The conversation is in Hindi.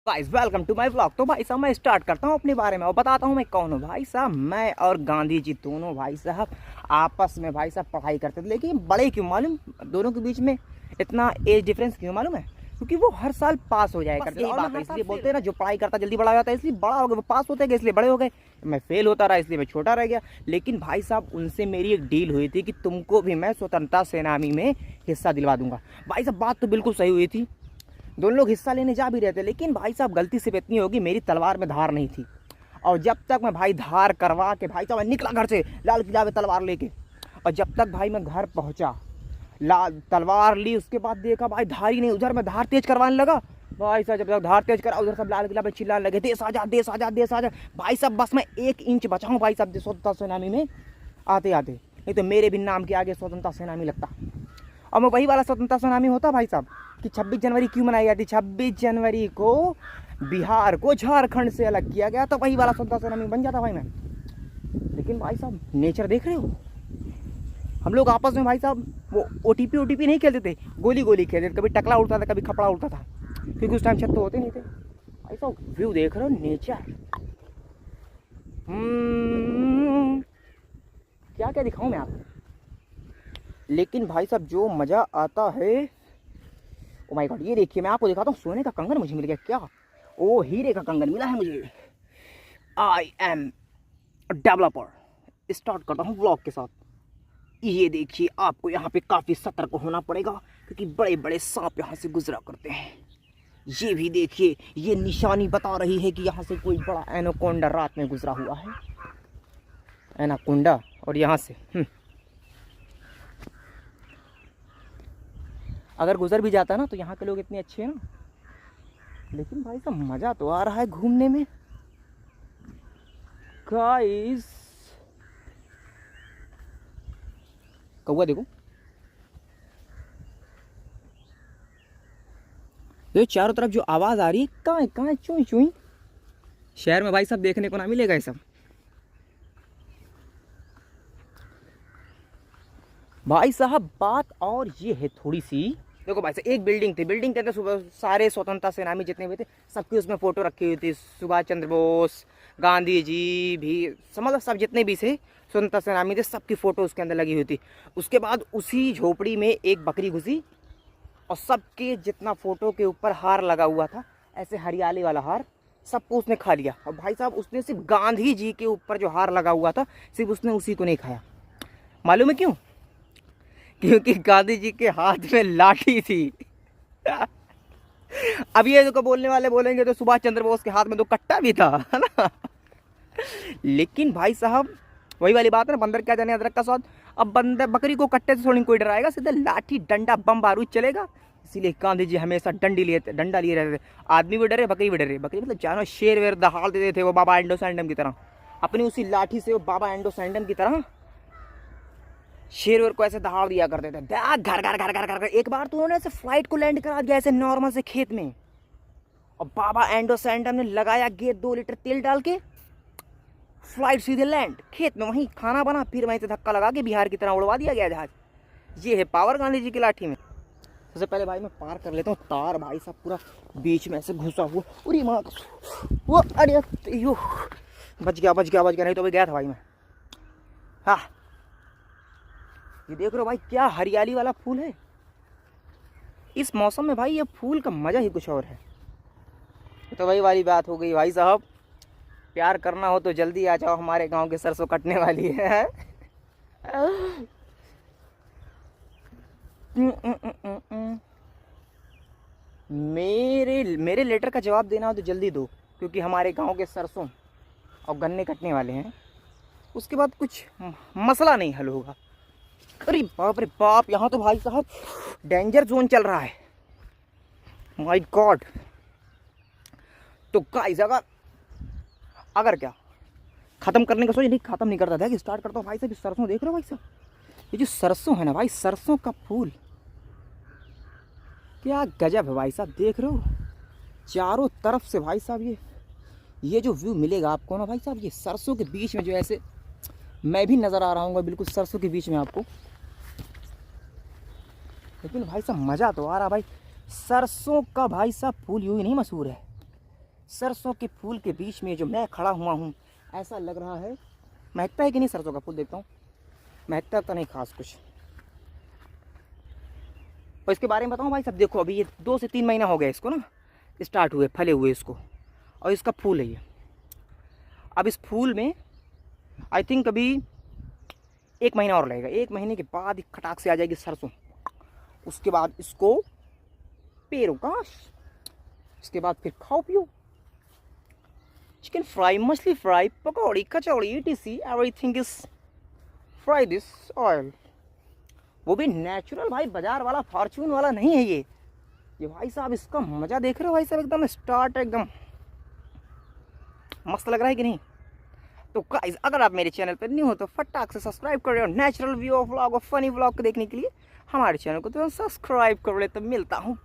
Guys welcome to my vlog. तो भाई साहब मैं स्टार्ट करता हूँ अपने बारे में और बताता हूँ मैं कौन हूँ। भाई साहब मैं और गांधी जी दोनों भाई साहब आपस में भाई साहब पढ़ाई करते थे, लेकिन बड़े क्यों मालूम, दोनों के बीच में इतना एज डिफरेंस क्यों मालूम है? क्योंकि वो हर साल पास हो जाया करते। यही बात है, इसलिए बोलते हैं ना जो पढ़ाई करता जल्दी बड़ा हो जाता है, इसलिए बड़ा हो गया। वो पास होते गए इसलिए बड़े हो गए, मैं फेल होता रहा इसलिए मैं छोटा रह गया। लेकिन भाई साहब उनसे मेरी एक डील हुई थी कि तुमको भी मैं स्वतंत्रता सेनानी में हिस्सा दिलवा दूंगा। भाई साहब बात तो बिल्कुल सही हुई थी, दोनों लोग हिस्सा लेने जा भी रहे थे। लेकिन भाई साहब गलती सिर्फ इतनी होगी, मेरी तलवार में धार नहीं थी। और जब तक मैं भाई धार करवा के भाई साहब मैं निकला घर से लाल किला में तलवार लेके, और जब तक भाई मैं घर पहुंचा लाल तलवार ली, उसके बाद देखा भाई धार ही नहीं। उधर मैं धार तेज करवाने लगा, भाई साहब जब तक धार तेज करा उधर सब लाल किला पे चिल्लाने लगे देश आजाद देश आजाद देश आजाद। भाई साहब बस मैं 1 इंच बचाऊँ भाई साहब स्वतंत्रता सेनानी में आते आते, नहीं तो मेरे भी नाम के आगे स्वतंत्रता सेनानी लगता। और मैं वही वाला स्वतंत्रता सेनानी होता भाई साहब कि 26 जनवरी क्यों मनाई जाती। 26 जनवरी को बिहार को झारखंड से अलग किया गया, तो वही वाला स्वतंत्रता सेनानी बन जाता भाई मैं। लेकिन भाई साहब नेचर देख रहे हो, हम लोग आपस में भाई साहब वो ओटीपी नहीं खेलते थे, गोली गोली खेलते थे। कभी टकला उड़ता था, कभी खपड़ा उड़ता था, क्योंकि उस टाइम छत तो होते नहीं थे। भाई साहब व्यू देख रहे हो, नेचर। क्या क्या दिखाऊं मैं आपको, लेकिन भाई साहब जो मज़ा आता है, ओ माय गॉड। ये देखिए मैं आपको दिखाता हूँ, सोने का कंगन मुझे मिल गया। क्या? ओ हीरे का कंगन मिला है मुझे। I am developer. स्टार्ट करता हूँ व्लॉग के साथ। ये देखिए आपको यहाँ पे काफ़ी सतर्क होना पड़ेगा, क्योंकि बड़े बड़े सांप यहाँ से गुजरा करते हैं। ये भी देखिए, ये निशानी बता रही है कि यहाँ से कोई बड़ा एनाकोंडा रात में गुजरा हुआ है। एनाकोंडा, और यहाँ से अगर गुजर भी जाता ना तो यहाँ के लोग इतने अच्छे हैं ना। लेकिन भाई साहब मज़ा तो आ रहा है घूमने में गाइस। कौवा देखो, ये चारों तरफ जो आवाज़ आ रही है, कहाँ चुई चुई। शहर में भाई साहब देखने को ना मिलेगा ये सब। भाई साहब बात और ये है थोड़ी सी, देखो भाई साहब एक बिल्डिंग थी, बिल्डिंग के अंदर सुबह सारे स्वतंत्रता सेनानी जितने हुए थे सबकी उसमें फ़ोटो रखी हुई थी। सुभाष चंद्र बोस, गांधी जी भी, मतलब सब जितने भी थे स्वतंत्रता सेनानी थे, सबकी फ़ोटो उसके अंदर लगी हुई थी। उसके बाद उसी झोपड़ी में एक बकरी घुसी और सबके जितना फ़ोटो के ऊपर हार लगा हुआ था, ऐसे हरियाली वाला हार, सबको उसने खा लिया। और भाई साहब उसने सिर्फ गांधी जी के ऊपर जो हार लगा हुआ था, सिर्फ उसने उसी को नहीं खाया। मालूम है क्यों? क्योंकि गांधी जी के हाथ में लाठी थी। अब ये जो बोलने वाले बोलेंगे तो सुभाष चंद्र बोस के हाथ में तो कट्टा भी था, है ना। लेकिन भाई साहब वही वाली बात है ना, बंदर क्या जाने अदरक का स्वाद। अब बंदर बकरी को कट्टे से थोड़ी कोई डराएगा, सीधे लाठी डंडा बम बारूद चलेगा। इसीलिए गांधी जी हमेशा डंडा लिए रहते थे। आदमी भी डरे, बकरी भी डरे। बकरी मतलब जानवर शेर वेर दहाड़ देते थे वो बाबा एंडो सैंडम की तरह। अपनी उसी लाठी से वो बाबा एंडो सैंडम की तरह शेर को ऐसे दहाड़ दिया करते थे, घर घर घर घर घर। एक बार तो उन्होंने ऐसे फ्लाइट को लैंड करा दिया ऐसे नॉर्मल से खेत में, और बाबा एंडो सैंडम ने लगाया गेट 2 लीटर तेल डाल के, फ्लाइट सीधे लैंड खेत में, वहीं खाना बना, फिर वहीं से धक्का लगा के बिहार की तरह उड़वा दिया गया जहाज। ये है पावर गांधी जी की लाठी में। सबसे पहले भाई मैं पार कर लेता हूँ तार, भाई साहब पूरा बीच में ऐसे घुसा हुआ। अरे माँ वो, अरे यो बच गया नहीं तो भी गया था भाई मैं। हाँ ये देख रहे हो भाई, क्या हरियाली वाला फूल है। इस मौसम में भाई ये फूल का मज़ा ही कुछ और है। तो वही वाली बात हो गई भाई साहब, प्यार करना हो तो जल्दी आ जाओ, हमारे गांव के सरसों कटने वाली है। मेरे लेटर का जवाब देना हो तो जल्दी दो, क्योंकि हमारे गांव के सरसों और गन्ने कटने वाले हैं। उसके बाद कुछ मसला नहीं हल होगा। अरे बाप, यहाँ तो भाई साहब डेंजर जोन चल रहा है, माय गॉड। तो गाइस अगर क्या ख़त्म करने का सोच, नहीं ख़त्म नहीं करता था कि स्टार्ट करता हूँ। भाई साहब सरसों देख रहे हो भाई साहब, ये जो सरसों है ना भाई, सरसों का फूल क्या गजब है भाई साहब। देख रहे हो चारों तरफ से भाई साहब, ये जो व्यू मिलेगा आपको ना भाई साहब, ये सरसों के बीच में जो ऐसे मैं भी नज़र आ रहा हूँ बिल्कुल सरसों के बीच में आपको। लेकिन भाई साहब मज़ा तो आ रहा भाई। सरसों का भाई साहब फूल यूँ ही नहीं मशहूर है, सरसों के फूल के बीच में जो मैं खड़ा हुआ हूँ, ऐसा लग रहा है, महकता है कि नहीं सरसों का फूल, देखता हूँ, महकता तो नहीं खास कुछ। और इसके बारे में बताऊँ भाई साहब, देखो अभी ये 2 से 3 महीना हो गया इसको ना स्टार्ट हुए, फले हुए इसको, और इसका फूल है ये। अब इस फूल में आई थिंक अभी 1 महीना और लगेगा, 1 महीने के बाद खटाक से आ जाएगी सरसों। उसके बाद इसको पेरो काश, इसके बाद फिर खाओ पियो, चिकन फ्राई, मछली fry, pakodi, kachori, etc, everything is fry this oil. वो भी नेचुरल भाई, बाजार वाला फॉर्चून वाला नहीं है ये भाई साहब। इसका मज़ा देख रहे हो भाई साहब, एकदम स्टार्ट, एकदम मस्त लग रहा है कि नहीं। तो गाइस अगर आप मेरे चैनल पर न्यू हो तो फटाक से सब्सक्राइब कर रहे हो, नेचुरल व्यू ऑफ व्लॉग और फनी व्लॉग को देखने के लिए हमारे चैनल को तो सब्सक्राइब कर ले। तो मिलता हूँ